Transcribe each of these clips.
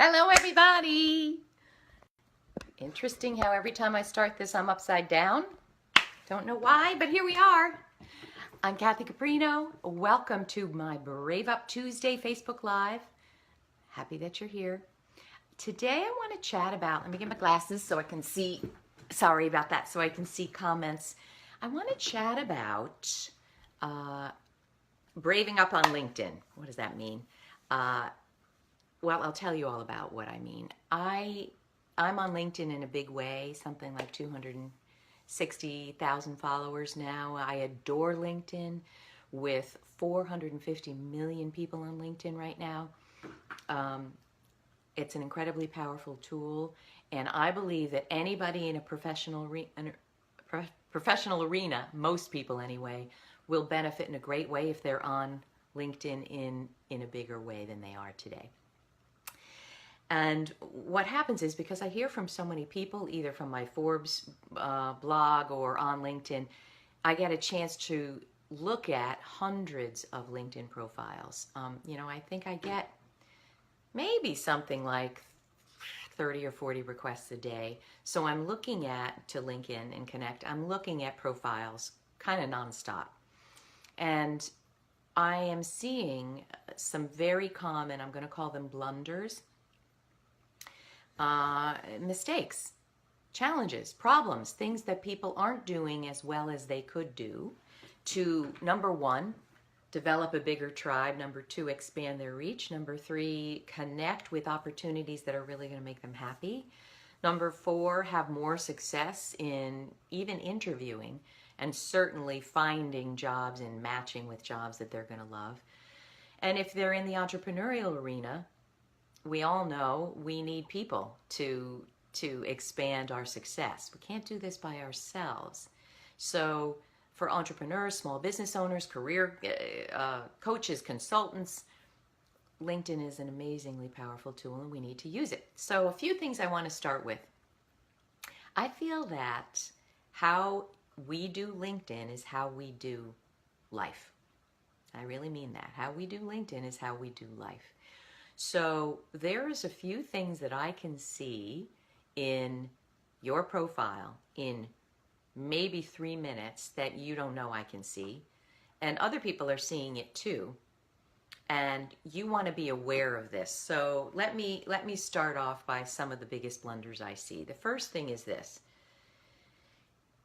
Hello, everybody. Interesting how every time I start this, I'm upside down. Don't know why, but here we are. I'm Kathy Caprino. Welcome to my Brave Up Tuesday Facebook Live. Happy that you're here. Today, I want to chat about, let me get my glasses so I can see, sorry about that, so I can see comments. I want to chat about braving up on LinkedIn. What does that mean? Well, I'll tell you all about what I mean. I'm on LinkedIn in a big way, something like 260,000 followers now. I adore LinkedIn with 450 million people on LinkedIn right now. It's an incredibly powerful tool, and I believe that anybody in a professional arena, most people anyway, will benefit in a great way if they're on LinkedIn in a bigger way than they are today. And what happens is, because I hear from so many people, either from my Forbes blog or on LinkedIn, I get a chance to look at hundreds of LinkedIn profiles. I think I get maybe something like 30 or 40 requests a day. So I'm looking to link in and connect. I'm looking at profiles kind of nonstop. And I am seeing some very common, I'm going to call them blunders, mistakes, challenges, problems, things that people aren't doing as well as they could do to, number one, develop a bigger tribe, number two, expand their reach, number three, connect with opportunities that are really going to make them happy, number four, have more success in even interviewing and certainly finding jobs and matching with jobs that they're going to love. And if they're in the entrepreneurial arena, we all know we need people to expand our success. We can't do this by ourselves. So for entrepreneurs, small business owners, career coaches, consultants, LinkedIn is an amazingly powerful tool and we need to use it. So a few things I want to start with. I feel that how we do LinkedIn is how we do life. I really mean that. How we do LinkedIn is how we do life. So there's a few things that I can see in your profile in maybe 3 minutes that you don't know I can see. And other people are seeing it too. And you want to be aware of this. So let me start off by some of the biggest blunders I see. The first thing is this.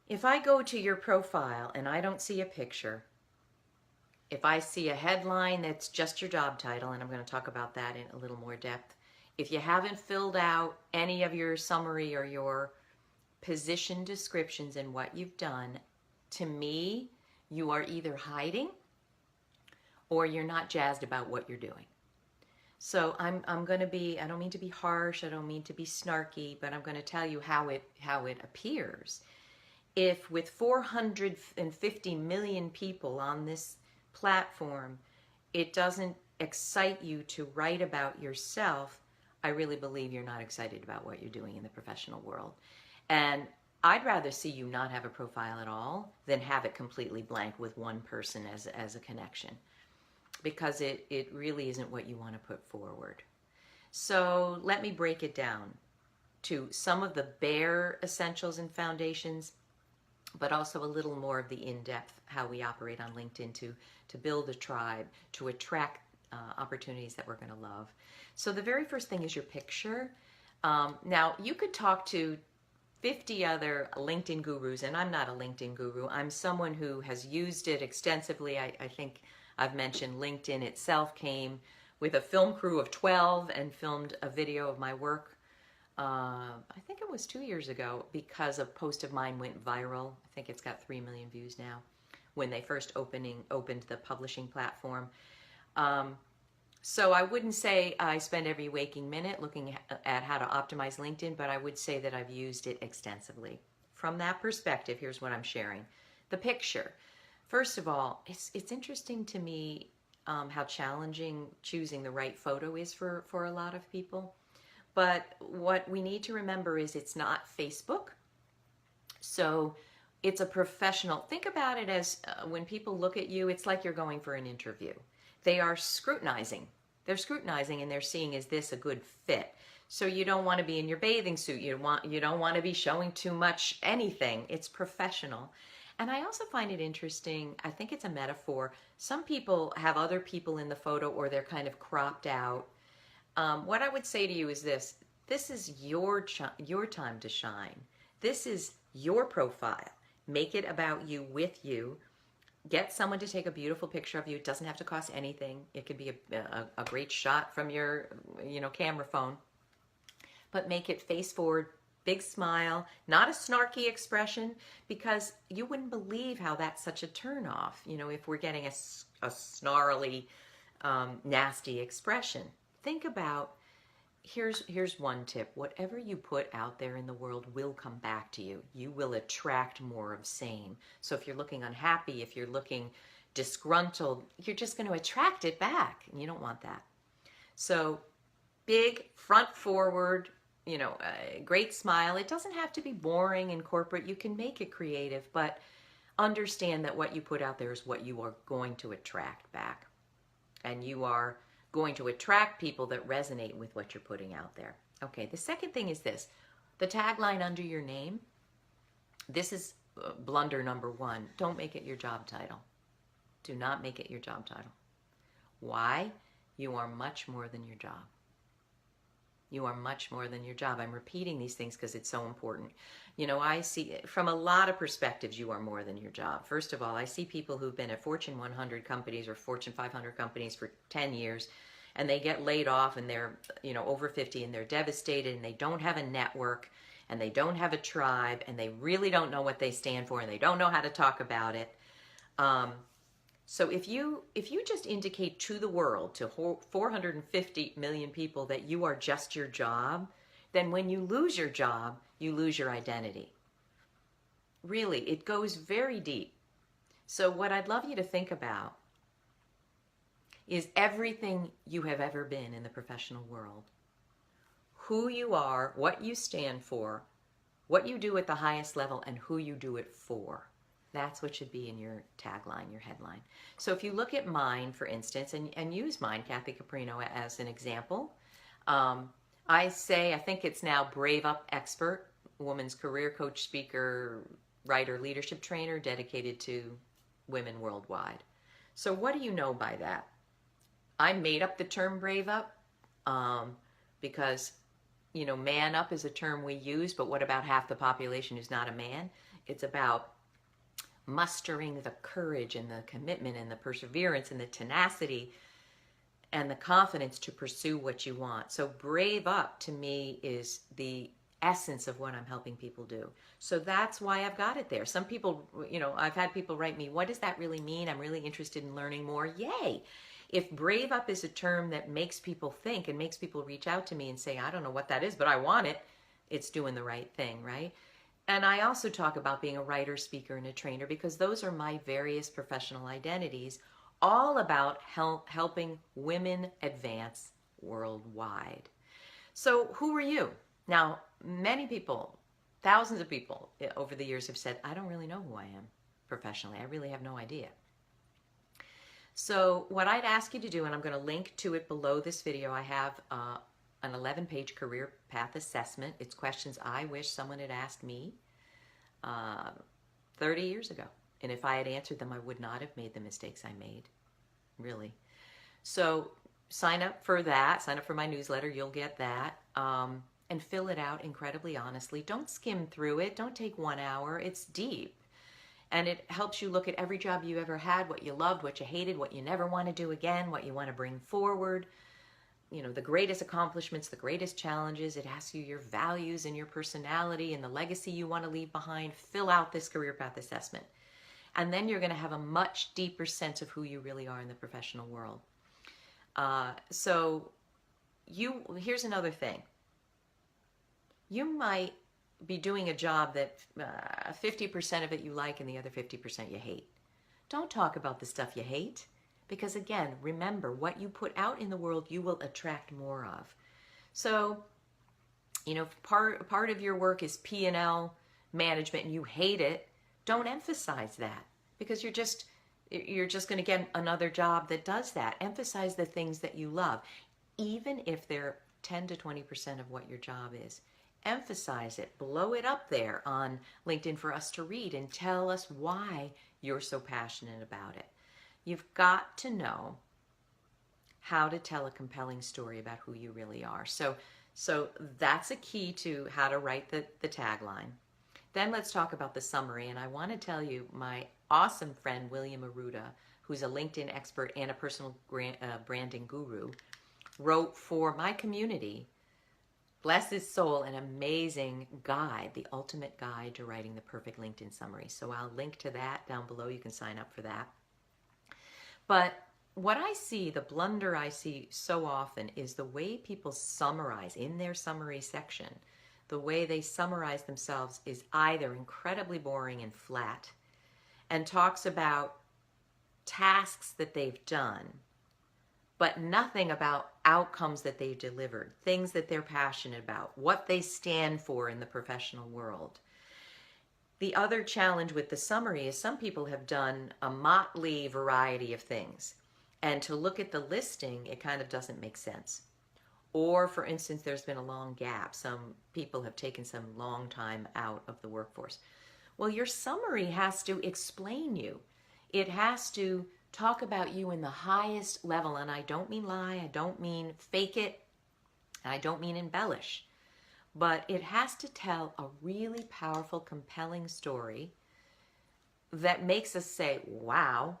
If I go to your profile and I don't see a picture, if I see a headline that's just your job title, and I'm going to talk about that in a little more depth, if you haven't filled out any of your summary or your position descriptions and what you've done, to me, you are either hiding or you're not jazzed about what you're doing. So I'm going to be, I don't mean to be harsh, I don't mean to be snarky, but I'm going to tell you how it appears. If with 450 million people on this platform, it doesn't excite you to write about yourself, I really believe you're not excited about what you're doing in the professional world. And I'd rather see you not have a profile at all than have it completely blank with one person as a connection, because it really isn't what you want to put forward. So let me break it down to some of the bare essentials and foundations, but also a little more of the in-depth how we operate on LinkedIn to build a tribe, to attract opportunities that we're going to love. So the very first thing is your picture. Now, you could talk to 50 other LinkedIn gurus, and I'm not a LinkedIn guru. I'm someone who has used it extensively. I think I've mentioned LinkedIn itself came with a film crew of 12 and filmed a video of my work. I think it was 2 years ago, because a post of mine went viral. I think it's got 3 million views now, when they first opened the publishing platform. So I wouldn't say I spend every waking minute looking at how to optimize LinkedIn, but I would say that I've used it extensively. From that perspective, here's what I'm sharing. The picture. First of all, it's interesting to me how challenging choosing the right photo is for a lot of people. But what we need to remember is it's not Facebook. So it's a professional. Think about it as when people look at you, it's like you're going for an interview. They are scrutinizing They're scrutinizing and they're seeing, is this a good fit? So you don't want to be in your bathing suit. You don't want to be showing too much anything. It's professional. And I also find it interesting. I think it's a metaphor. Some people have other people in the photo, or they're kind of cropped out. What I would say to you is this: this is your time to shine. This is your profile. Make it about you, with you. Get someone to take a beautiful picture of you. It doesn't have to cost anything. It could be a great shot from your camera phone. But make it face forward, big smile, not a snarky expression, because you wouldn't believe how that's such a turnoff, if we're getting a snarly, nasty expression. Think about, here's one tip. Whatever you put out there in the world will come back to you. You will attract more of same. So if you're looking unhappy, if you're looking disgruntled, you're just going to attract it back, and you don't want that. So big, front forward, a great smile. It doesn't have to be boring and corporate. You can make it creative, but understand that what you put out there is what you are going to attract back. And you are going to attract people that resonate with what you're putting out there. Okay, the second thing is this. The tagline under your name, this is blunder number one. Don't make it your job title. Do not make it your job title. Why? You are much more than your job. You are much more than your job. I'm repeating these things because it's so important. I see from a lot of perspectives, you are more than your job. First of all, I see people who've been at Fortune 100 companies or Fortune 500 companies for 10 years, and they get laid off, and they're, over 50, and they're devastated, and they don't have a network, and they don't have a tribe, and they really don't know what they stand for, and they don't know how to talk about it. So if you just indicate to the world, to 450 million people, that you are just your job, then when you lose your job, you lose your identity. Really, it goes very deep. So what I'd love you to think about is everything you have ever been in the professional world. Who you are, what you stand for, what you do at the highest level, and who you do it for. That's what should be in your tagline, your headline. So if you look at mine, for instance, and use mine, Kathy Caprino, as an example, I think it's now Brave Up Expert, woman's career coach, speaker, writer, leadership trainer, dedicated to women worldwide. So what do you know by that? I made up the term Brave Up because, man up is a term we use, but what about half the population who's not a man? It's about mustering the courage and the commitment and the perseverance and the tenacity and the confidence to pursue what you want. So brave up, to me, is the essence of what I'm helping people do. So that's why I've got it there. Some people, I've had people write me, what does that really mean? I'm really interested in learning more. Yay! If brave up is a term that makes people think and makes people reach out to me and say, I don't know what that is, but I want it, it's doing the right thing, right? And I also talk about being a writer, speaker, and a trainer, because those are my various professional identities, all about helping women advance worldwide. So who are you? Now, many people, thousands of people over the years have said, I don't really know who I am professionally. I really have no idea. So what I'd ask you to do, and I'm going to link to it below this video, I have an 11-page career path assessment. It's questions I wish someone had asked me 30 years ago. And if I had answered them, I would not have made the mistakes I made, really. So sign up for that. Sign up for my newsletter. You'll get that. And fill it out incredibly honestly. Don't skim through it. Don't take 1 hour. It's deep. And it helps you look at every job you ever had, what you loved, what you hated, what you never want to do again, what you want to bring forward. The greatest accomplishments, the greatest challenges. It asks you your values and your personality and the legacy you want to leave behind. Fill out this career path assessment. And then you're going to have a much deeper sense of who you really are in the professional world. Here's another thing. You might be doing a job that 50% of it you like and the other 50% you hate. Don't talk about the stuff you hate. Because again, remember, what you put out in the world, you will attract more of. So, part of your work is P&L management and you hate it, don't emphasize that. Because you're just You're just going to get another job that does that. Emphasize the things that you love, even if they're 10 to 20% of what your job is. Emphasize it, blow it up there on LinkedIn for us to read, and tell us why you're so passionate about it. You've got to know how to tell a compelling story about who you really are. So that's a key to how to write the tagline. Then let's talk about the summary. And I want to tell you, my awesome friend, William Arruda, who's a LinkedIn expert and a personal branding guru, wrote for my community, bless his soul, an amazing guide, the ultimate guide to writing the perfect LinkedIn summary. So I'll link to that down below. You can sign up for that. But what I see, the blunder I see so often, is the way people summarize in their summary section. The way they summarize themselves is either incredibly boring and flat and talks about tasks that they've done, but nothing about outcomes that they've delivered, things that they're passionate about, what they stand for in the professional world. The other challenge with the summary is some people have done a motley variety of things, and to look at the listing, it kind of doesn't make sense. Or, for instance, there's been a long gap. Some people have taken some long time out of the workforce. Well, your summary has to explain you. It has to talk about you in the highest level. And I don't mean lie, I don't mean fake it, and I don't mean embellish. But it has to tell a really powerful, compelling story that makes us say, wow,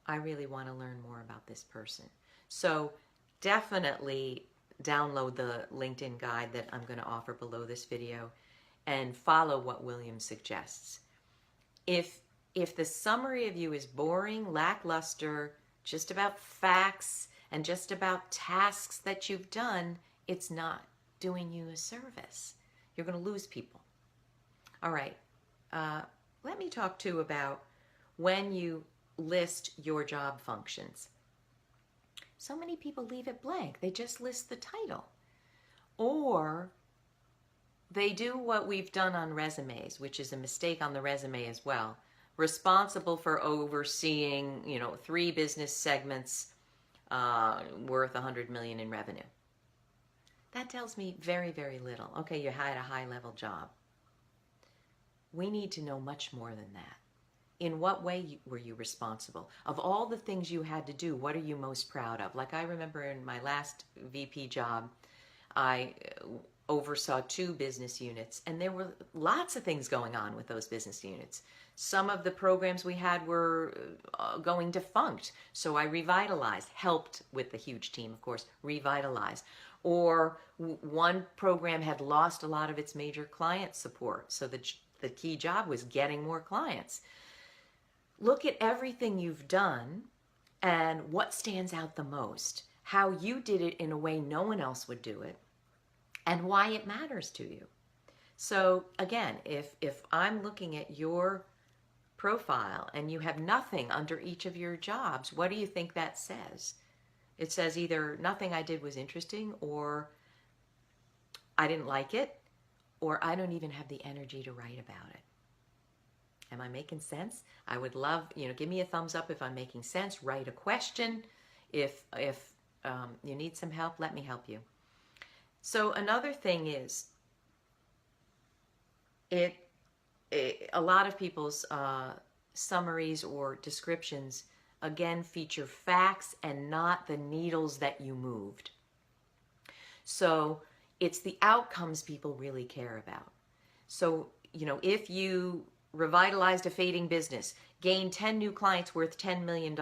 I really want to learn more about this person. So definitely download the LinkedIn guide that I'm going to offer below this video and follow what William suggests. If the summary of you is boring, lackluster, just about facts and just about tasks that you've done, it's not doing you a service. You're going to lose people. All right. Let me talk too about when you list your job functions. So many people leave it blank. They just list the title. Or they do what we've done on resumes, which is a mistake on the resume as well. Responsible for overseeing, 3 business segments worth $100 million in revenue. That tells me very, very little. Okay, you had a high-level job. We need to know much more than that. In what way were you responsible? Of all the things you had to do, what are you most proud of? Like I remember in my last VP job, I oversaw 2 business units, and there were lots of things going on with those business units. Some of the programs we had were going defunct, so I revitalized, helped with the huge team, of course, revitalized. Or one program had lost a lot of its major client support, so the key job was getting more clients. Look at everything you've done and what stands out the most, how you did it in a way no one else would do it, and why it matters to you. So again, if I'm looking at your profile and you have nothing under each of your jobs, what do you think that says? It says either nothing I did was interesting, or I didn't like it, or I don't even have the energy to write about it. Am I making sense? I would love, give me a thumbs up if I'm making sense. Write a question. If you need some help, let me help you. So another thing is, a lot of people's summaries or descriptions, again, feature facts and not the needles that you moved. So it's the outcomes people really care about. So, if you revitalized a fading business, gained 10 new clients worth $10 million,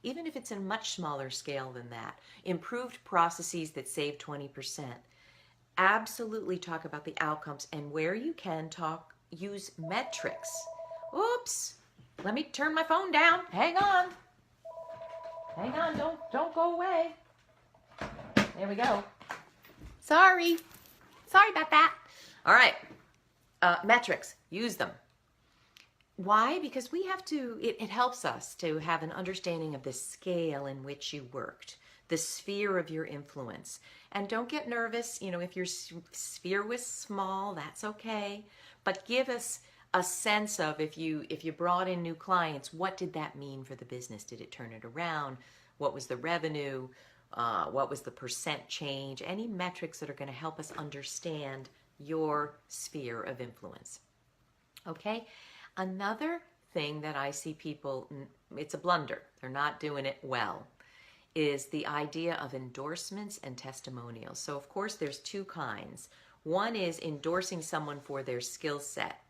even if it's a much smaller scale than that, improved processes that save 20%, absolutely talk about the outcomes, and where you can use metrics. Oops, let me turn my phone down. Hang on, don't go away. There we go. Sorry about that. All right, metrics, use them. Why? Because we have to, it helps us to have an understanding of the scale in which you worked, the sphere of your influence. And don't get nervous, if your sphere was small, that's okay. But give us a sense of, if you brought in new clients, what did that mean for the business? Did it turn it around? What was the revenue? What was the percent change? Any metrics that are going to help us understand your sphere of influence. Okay? Another thing that I see people, it's a blunder, they're not doing it well, is the idea of endorsements and testimonials. So, of course, there's two kinds. One is endorsing someone for their skill set.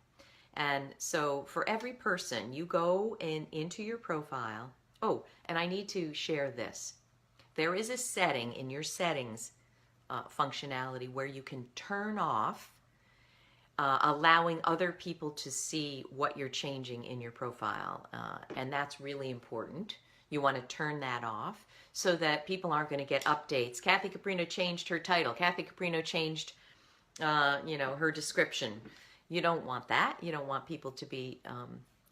And so for every person, you go into your profile. Oh, and I need to share this. There is a setting in your settings functionality where you can turn off allowing other people to see what you're changing in your profile. And that's really important. You want to turn that off so that people aren't going to get updates. Kathy Caprino changed her title. Kathy Caprino changed, her description. You don't want that. You don't want people to be,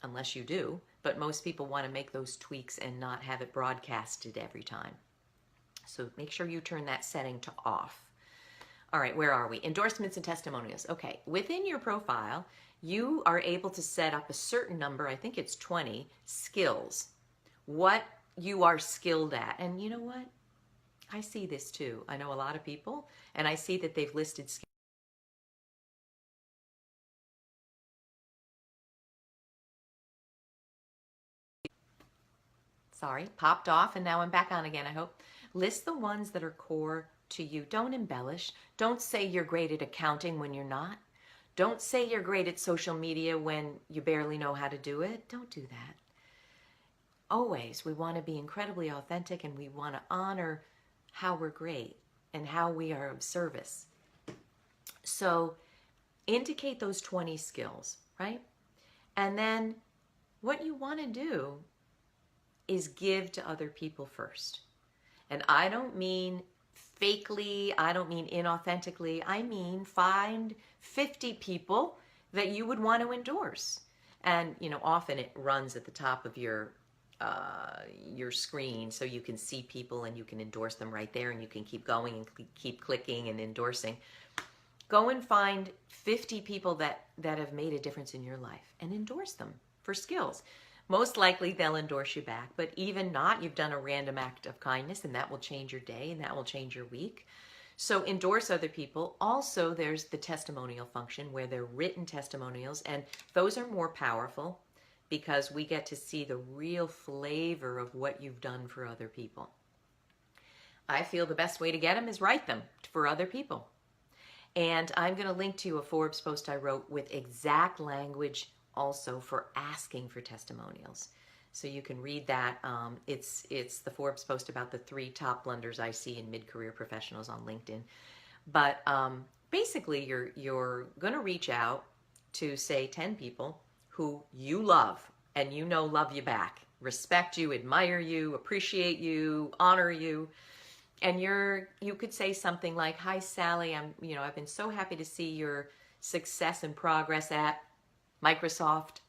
unless you do, but most people want to make those tweaks and not have it broadcasted every time. So make sure you turn that setting to off. All right, where are we? Endorsements and testimonials. Okay, within your profile, you are able to set up a certain number, I think it's 20, skills. What you are skilled at. And you know what? I see this too. I know a lot of people, and I see that they've listed skills. Sorry, popped off, and now I'm back on again, I hope. List the ones that are core to you. Don't embellish. Don't say you're great at accounting when you're not. Don't say you're great at social media when you barely know how to do it. Don't do that. Always, we want to be incredibly authentic, and we want to honor how we're great and how we are of service. So indicate those 20 skills, right? And then what you want to do is give to other people first. And I don't mean fakely, I don't mean inauthentically, I mean find 50 people that you would want to endorse. And, often it runs at the top of your screen so you can see people and you can endorse them right there, and you can keep going and keep clicking and endorsing. Go and find 50 people that have made a difference in your life and endorse them for skills. Most likely they'll endorse you back, but even not, you've done a random act of kindness, and that will change your day and that will change your week. So endorse other people. Also, there's the testimonial function where they're written testimonials, and those are more powerful because we get to see the real flavor of what you've done for other people. I feel the best way to get them is write them for other people. And I'm going to link to a Forbes post I wrote with exact language also for asking for testimonials. So you can read that. It's the Forbes post about the 3 top blunders I see in mid-career professionals on LinkedIn. But basically, you're going to reach out to, say, 10 people who you love and love you back, respect you, admire you, appreciate you, honor you. And you could say something like, "Hi, Sally, I've been so happy to see your success and progress at Microsoft.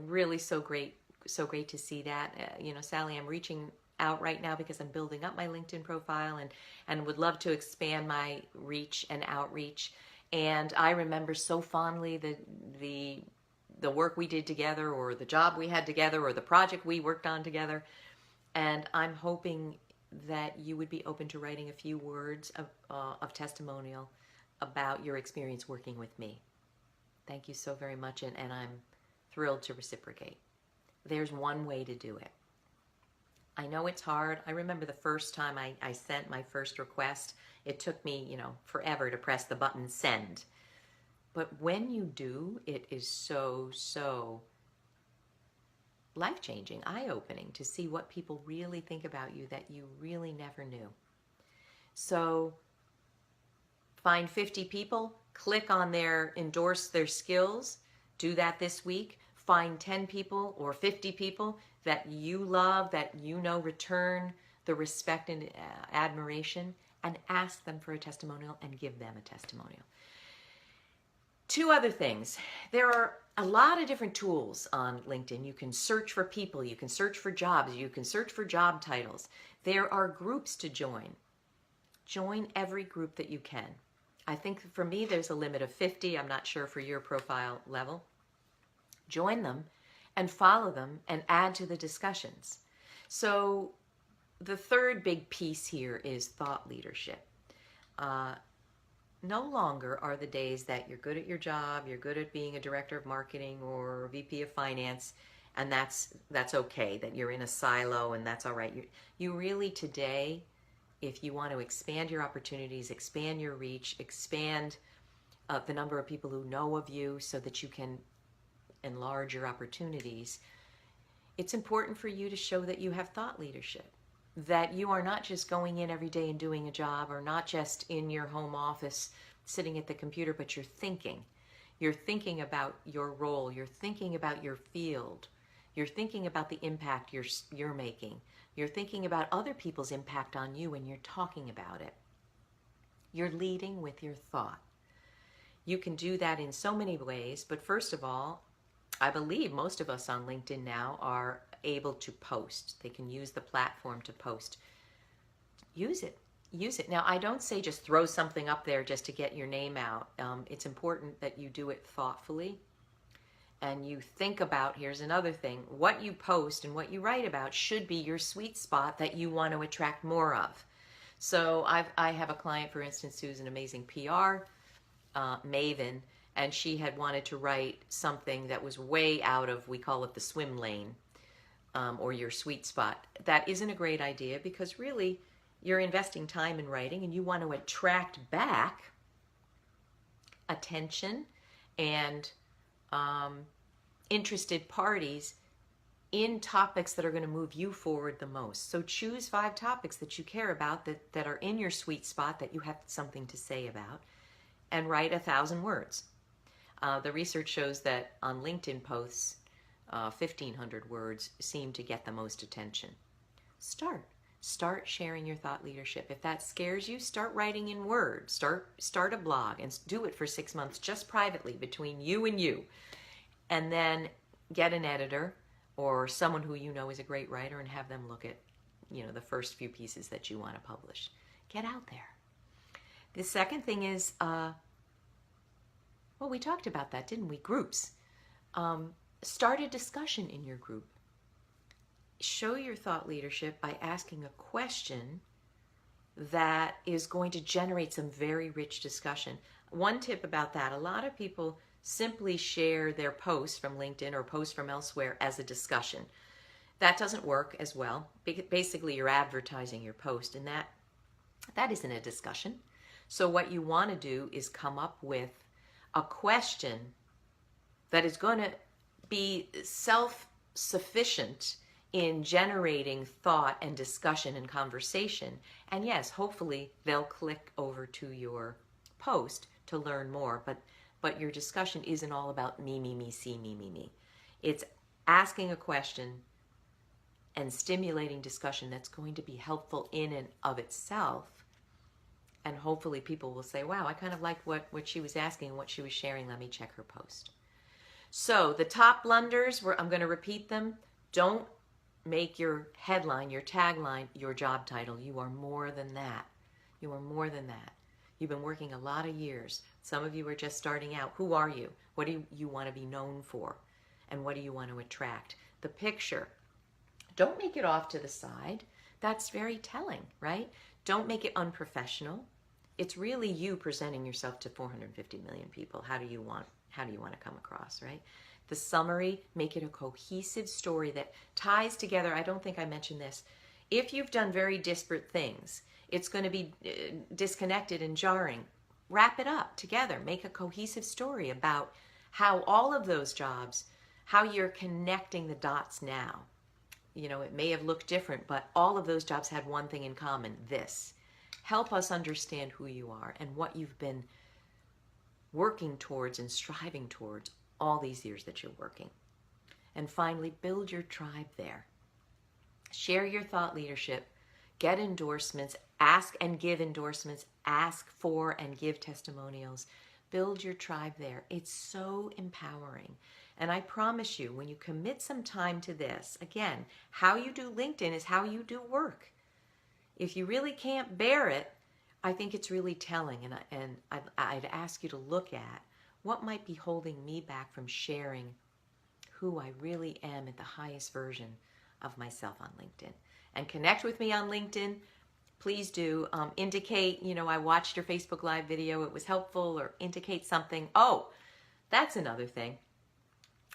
Really so great to see that. Sally, I'm reaching out right now because I'm building up my LinkedIn profile and would love to expand my reach and outreach. And I remember so fondly the work we did together, or the job we had together, or the project we worked on together. And I'm hoping that you would be open to writing a few words of testimonial about your experience working with me. Thank you so very much, and I'm thrilled to reciprocate." There's one way to do it. I know it's hard. I remember the first time I sent my first request, it took me, forever to press the button send. But when you do, it is so life-changing, eye-opening to see what people really think about you that you really never knew. So find 50 people, click on endorse their skills. Do that this week. Find 10 people or 50 people that you love, that return the respect and admiration, and ask them for a testimonial and give them a testimonial. 2 other things. There are a lot of different tools on LinkedIn. You can search for people, you can search for jobs, you can search for job titles. There are groups to join. Join every group that you can. I think for me, there's a limit of 50. I'm not sure for your profile level. Join them and follow them and add to the discussions. So the third big piece here is thought leadership. No longer are the days that you're good at your job, you're good at being a director of marketing or VP of finance, and that's okay, that you're in a silo and that's all right. You really today, if you want to expand your opportunities, expand your reach, expand the number of people who know of you so that you can enlarge your opportunities, it's important for you to show that you have thought leadership, that you are not just going in every day and doing a job, or not just in your home office sitting at the computer, but you're thinking. You're thinking about your role, you're thinking about your field, you're thinking about the impact you're making, you're thinking about other people's impact on you when you're talking about it. You're leading with your thought. You can do that in so many ways, but first of all, I believe most of us on LinkedIn now are able to post. They can use the platform to post. Use it. Use it. Now, I don't say just throw something up there just to get your name out. It's important that you do it thoughtfully and you think about, here's another thing, what you post and what you write about should be your sweet spot that you want to attract more of. So I have a client, for instance, who's an amazing PR maven, and she had wanted to write something that was way out of, we call it the swim lane, or your sweet spot. That isn't a great idea, because really you're investing time in writing and you want to attract back attention and interested parties in topics that are going to move you forward the most. So choose 5 topics that you care about, that are in your sweet spot, that you have something to say about, and write 1,000 words. The research shows that on LinkedIn posts, 1,500 words seem to get the most attention. Start sharing your thought leadership. If that scares you, start writing in Word. Start a blog and do it for 6 months, just privately between you and you. And then get an editor or someone who you know is a great writer and have them look at, the first few pieces that you want to publish. Get out there. The second thing is, well, we talked about that, didn't we? Groups. Start a discussion in your group. Show your thought leadership by asking a question that is going to generate some very rich discussion. One tip about that, a lot of people simply share their posts from LinkedIn or posts from elsewhere as a discussion. That doesn't work as well. Basically, you're advertising your post, and that isn't a discussion. So what you want to do is come up with a question that is going to be self-sufficient in generating thought and discussion and conversation. And yes, hopefully they'll click over to your post to learn more, but your discussion isn't all about me, see, me. It's asking a question and stimulating discussion that's going to be helpful in and of itself. And hopefully people will say, wow, I kind of like what she was asking and what she was sharing. Let me check her post. So the top blunders, I'm going to repeat them. Don't make your headline, your tagline, your job title. You are more than that. You are more than that. You've been working a lot of years. Some of you are just starting out. Who are you? What do you want to be known for? And what do you want to attract? The picture. Don't make it off to the side. That's very telling, right? Don't make it unprofessional. It's really you presenting yourself to 450 million people. How do you want to come across, right? The summary, make it a cohesive story that ties together. I don't think I mentioned this. If you've done very disparate things, it's going to be disconnected and jarring. Wrap it up together. Make a cohesive story about how all of those jobs, how you're connecting the dots now. It may have looked different, but all of those jobs had one thing in common, this. Help us understand who you are and what you've been working towards and striving towards all these years that you're working. And finally, build your tribe there. Share your thought leadership. Get endorsements. Ask and give endorsements. Ask for and give testimonials. Build your tribe there. It's so empowering. And I promise you, when you commit some time to this, again, how you do LinkedIn is how you do work. If you really can't bear it, I think it's really telling, and I'd ask you to look at what might be holding me back from sharing who I really am at the highest version of myself on LinkedIn. And connect with me on LinkedIn. Please do indicate, I watched your Facebook Live video, it was helpful, or indicate something. Oh, that's another thing.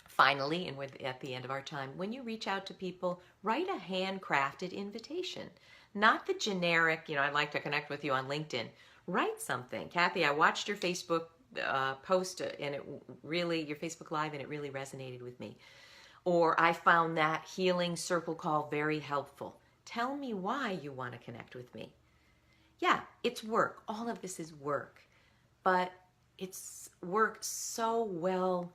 Finally, and we're at the end of our time, when you reach out to people, write a handcrafted invitation. Not the generic, I'd like to connect with you on LinkedIn. Write something. Kathy, I watched your Facebook post and your Facebook Live, and it really resonated with me. Or I found that healing circle call very helpful. Tell me why you want to connect with me. Yeah, it's work. All of this is work. But it's work so well,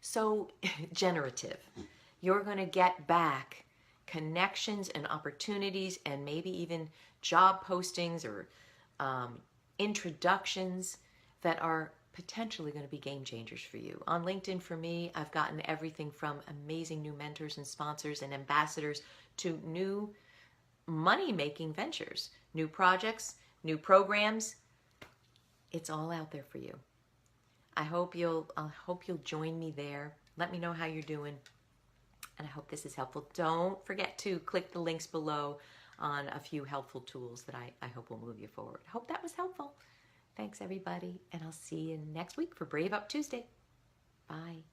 so generative. You're going to get back connections and opportunities and maybe even job postings or introductions that are potentially going to be game changers for you. On LinkedIn, for me, I've gotten everything from amazing new mentors and sponsors and ambassadors to new money-making ventures, new projects, new programs. It's all out there for you. I hope you'll join me there. Let me know how you're doing, and I hope this is helpful. Don't forget to click the links below on a few helpful tools that I hope will move you forward. Hope that was helpful. Thanks, everybody, and I'll see you next week for Brave Up Tuesday. Bye.